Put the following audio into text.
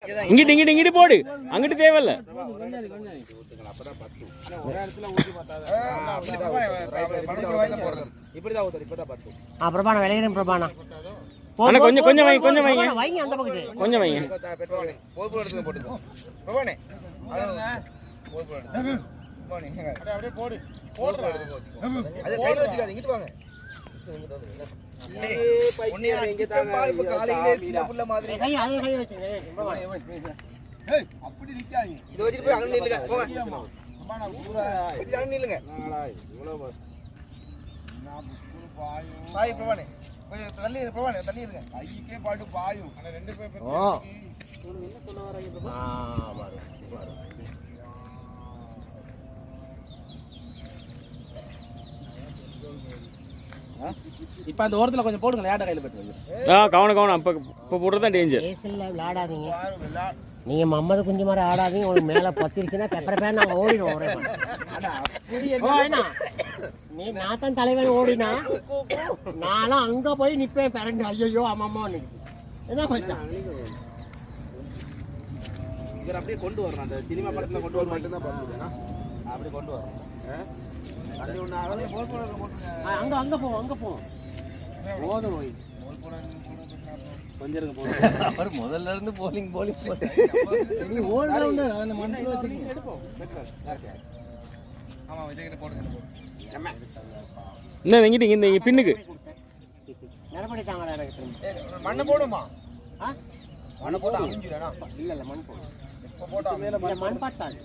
இங்கிட்டு இங்கிட்டு இங்கிட்டு போடு, அங்கிட்டு தேவையில்ல. பிரபானா விளையாடும் பிரபானா. கொஞ்சம் கொஞ்சம் வைங்க, கொஞ்சம் வைங்க, வைங்க அந்த பக்கத்து கொஞ்சம் வைங்க. இப்ப அந்த ஓரத்துல கொஞ்சம் போடுங்க, லேட்டா கையில போட்டு. கவனம் கவனம், இப்ப போடுறதுதான் டேஞ்சர். விளையாடாதீங்க நீங்க மம்மது குஞ்சு மாதிரி ஆடாதீங்க. உங்களுக்கு மேல பத்திருச்சுன்னா பெப்பர பேர் நாங்க ஓடிடுவோம். நீ நாத்தான் தலைவன் ஓடினா நானும் அங்க போய் நிப்பேன் பிறண்டு. ஐயோ அம்மா என்ன கஷ்டம். இவர் அப்படியே கொண்டு வரணும், அந்த சினிமா படத்துல கொண்டு வர மட்டும் தான் பாத்துங்க. அப்படியே கொண்டு வரணும். அங்க அங்க போ, அங்க போ. போதும் போய் கொஞ்சம் இருங்க போடு. அவர் முதல்ல இருந்து போலிங் போட்டு நீ ஓல் ரவுண்டர் அந்த மனசுல வச்சுக்கோ. ஆமா விஜய்கிட்ட போடுங்க. என்ன வெங்கிட்டு இந்த பின்னுக்கு நரபடி தாங்கடா எனக்கு திரும்ப. மண்ணு போடுமா? மண்ணு போட அழிஞ்சிரனா? இல்ல மண் போடு. இப்ப போட்டா மேல மண் பத்தாது.